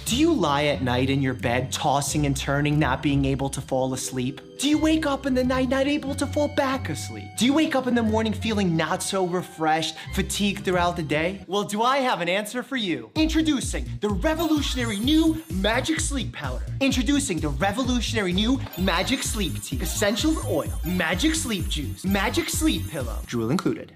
Do you lie at night in your bed, tossing and turning, not being able to fall asleep? Do you wake up in the night not able to fall back asleep? Do you wake up in the morning feeling not so refreshed, fatigued throughout the day? Well, do I have an answer for you? Introducing the revolutionary new Magic Sleep Powder. Introducing the revolutionary new Magic Sleep Tea. Essential oil, Magic Sleep Juice, Magic Sleep Pillow, drool included.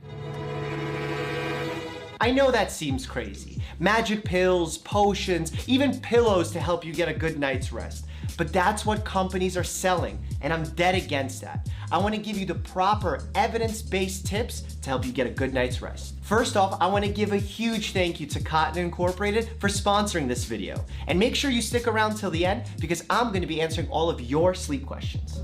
I know that seems crazy. Magic pills, potions, even pillows to help you get a good night's rest. But that's what companies are selling, and I'm dead against that. I want to give you the proper evidence-based tips to help you get a good night's rest. First off, I want to give a huge thank you to Cotton Incorporated for sponsoring this video. And make sure you stick around till the end because I'm going to be answering all of your sleep questions.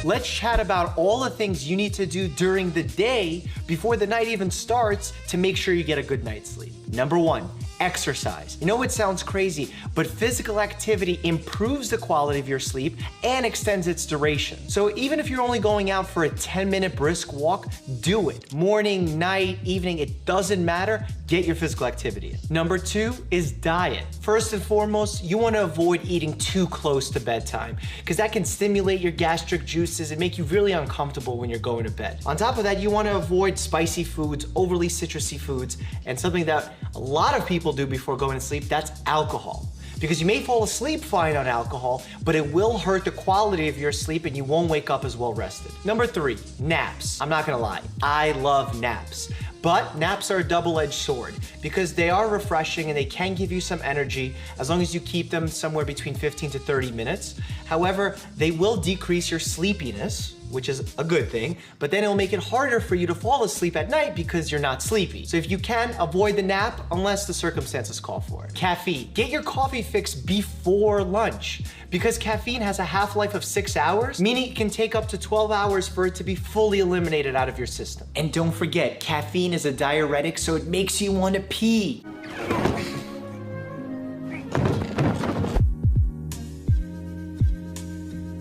Let's chat about all the things you need to do during the day before the night even starts to make sure you get a good night's sleep. Number one, exercise. You know it sounds crazy, but physical activity improves the quality of your sleep and extends its duration. So even if you're only going out for a 10-minute brisk walk, do it. Morning, night, evening, it doesn't matter. Get your physical activity in. Number two is diet. First and foremost, you want to avoid eating too close to bedtime because that can stimulate your gastric juices and make you really uncomfortable when you're going to bed. On top of that, you want to avoid spicy foods, overly citrusy foods, and something that a lot of people do before going to sleep, that's alcohol. Because you may fall asleep fine on alcohol, but it will hurt the quality of your sleep and you won't wake up as well rested. Number three, naps. I'm not gonna lie, I love naps. But naps are a double-edged sword because they are refreshing and they can give you some energy as long as you keep them somewhere between 15 to 30 minutes. However, they will decrease your sleepiness, which is a good thing, but then it'll make it harder for you to fall asleep at night because you're not sleepy. So if you can, avoid the nap unless the circumstances call for it. Caffeine. Get your coffee fix before lunch because caffeine has a half-life of 6 hours, meaning it can take up to 12 hours for it to be fully eliminated out of your system. And don't forget, caffeine is a diuretic, so it makes you want to pee.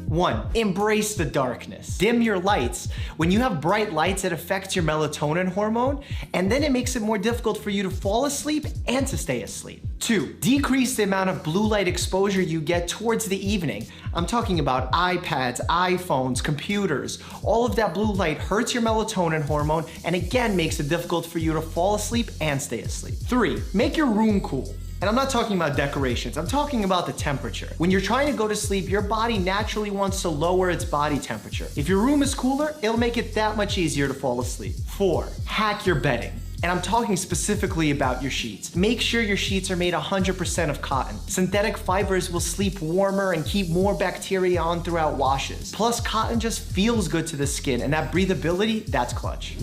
One, embrace the darkness. Dim your lights. When you have bright lights, it affects your melatonin hormone, and then it makes it more difficult for you to fall asleep and to stay asleep. Two, decrease the amount of blue light exposure you get towards the evening. I'm talking about iPads, iPhones, computers. All of that blue light hurts your melatonin hormone and again makes it difficult for you to fall asleep and stay asleep. Three, make your room cool. And I'm not talking about decorations, I'm talking about the temperature. When you're trying to go to sleep, your body naturally wants to lower its body temperature. If your room is cooler, it'll make it that much easier to fall asleep. Four, hack your bedding. And I'm talking specifically about your sheets. Make sure your sheets are made 100% of cotton. Synthetic fibers will sleep warmer and keep more bacteria on throughout washes. Plus, cotton just feels good to the skin, and that breathability, that's clutch.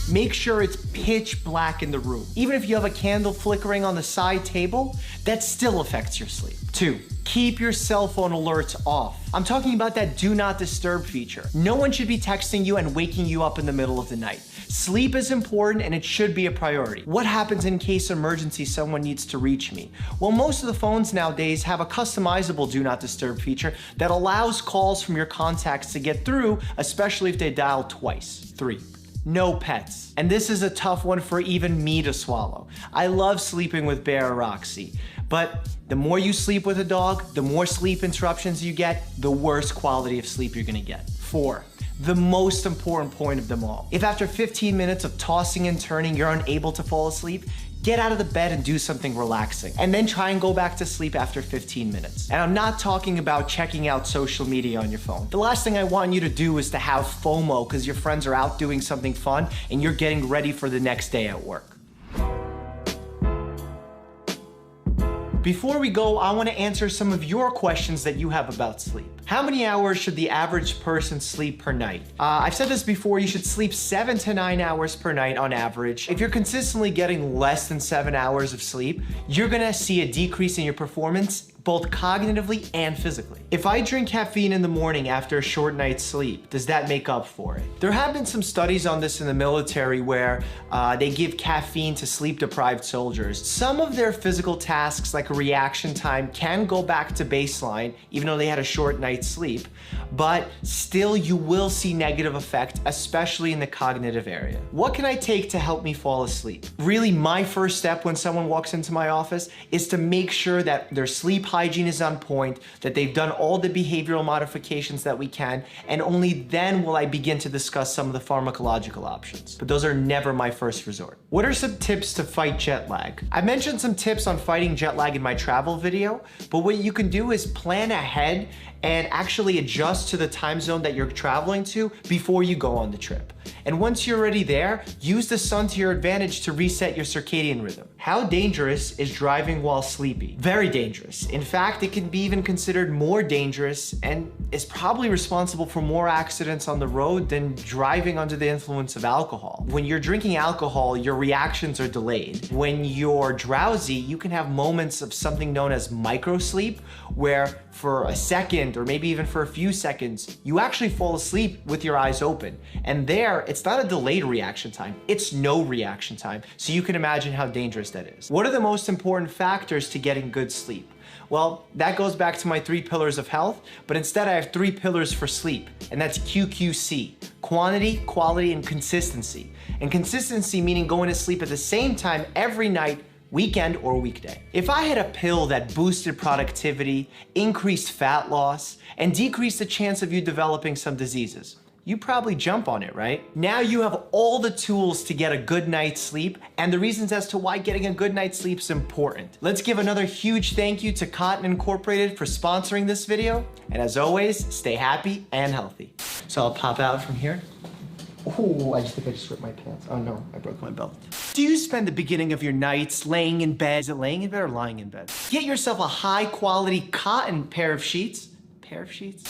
Make sure it's pitch black in the room. Even if you have a candle flickering on the side table, that still affects your sleep. Two, keep your cell phone alerts off. I'm talking about that do not disturb feature. No one should be texting you and waking you up in the middle of the night. Sleep is important and it should be a priority. What happens in case emergency someone needs to reach me? Well, most of the phones nowadays have a customizable do not disturb feature that allows calls from your contacts to get through, especially if they dial twice. Three, no pets. And this is a tough one for even me to swallow. I love sleeping with Bear or Roxy, but the more you sleep with a dog, the more sleep interruptions you get, the worse quality of sleep you're gonna get. Four, the most important point of them all. If after 15 minutes of tossing and turning, you're unable to fall asleep, get out of the bed and do something relaxing, and then try and go back to sleep after 15 minutes. And I'm not talking about checking out social media on your phone. The last thing I want you to do is to have FOMO because your friends are out doing something fun and you're getting ready for the next day at work. Before we go, I want to answer some of your questions that you have about sleep. How many hours should the average person sleep per night? I've said this before, you should sleep 7 to 9 hours per night on average. If you're consistently getting less than 7 hours of sleep, you're gonna see a decrease in your performance both cognitively and physically. If I drink caffeine in the morning after a short night's sleep, does that make up for it? There have been some studies on this in the military where they give caffeine to sleep-deprived soldiers. Some of their physical tasks, like a reaction time, can go back to baseline, even though they had a short night's sleep, but still you will see negative effect, especially in the cognitive area. What can I take to help me fall asleep? Really, my first step when someone walks into my office is to make sure that their sleep hygiene is on point, that they've done all the behavioral modifications that we can, and only then will I begin to discuss some of the pharmacological options. But those are never my first resort. What are some tips to fight jet lag? I mentioned some tips on fighting jet lag in my travel video, but what you can do is plan ahead and actually adjust to the time zone that you're traveling to before you go on the trip. And once you're already there, use the sun to your advantage to reset your circadian rhythm. How dangerous is driving while sleepy? Very dangerous. In fact, it can be even considered more dangerous and is probably responsible for more accidents on the road than driving under the influence of alcohol. When you're drinking alcohol, your reactions are delayed. When you're drowsy, you can have moments of something known as microsleep, where for a second or maybe even for a few seconds, you actually fall asleep with your eyes open. And there, it's not a delayed reaction time, it's no reaction time. So you can imagine how dangerous that is. What are the most important factors to getting good sleep? Well, that goes back to my 3 pillars of health, but instead I have 3 pillars for sleep, and that's QQC: quantity, quality, and consistency. And consistency meaning going to sleep at the same time every night, weekend or weekday. If I had a pill that boosted productivity, increased fat loss, and decreased the chance of you developing some diseases, you probably jump on it, right? Now you have all the tools to get a good night's sleep and the reasons as to why getting a good night's sleep is important. Let's give another huge thank you to Cotton Incorporated for sponsoring this video. And as always, stay happy and healthy. So I'll pop out from here. Oh, I think I just ripped my pants. Oh no, I broke my belt. Do you spend the beginning of your nights laying in bed? Is it laying in bed or lying in bed? Get yourself a high quality cotton pair of sheets. Pair of sheets?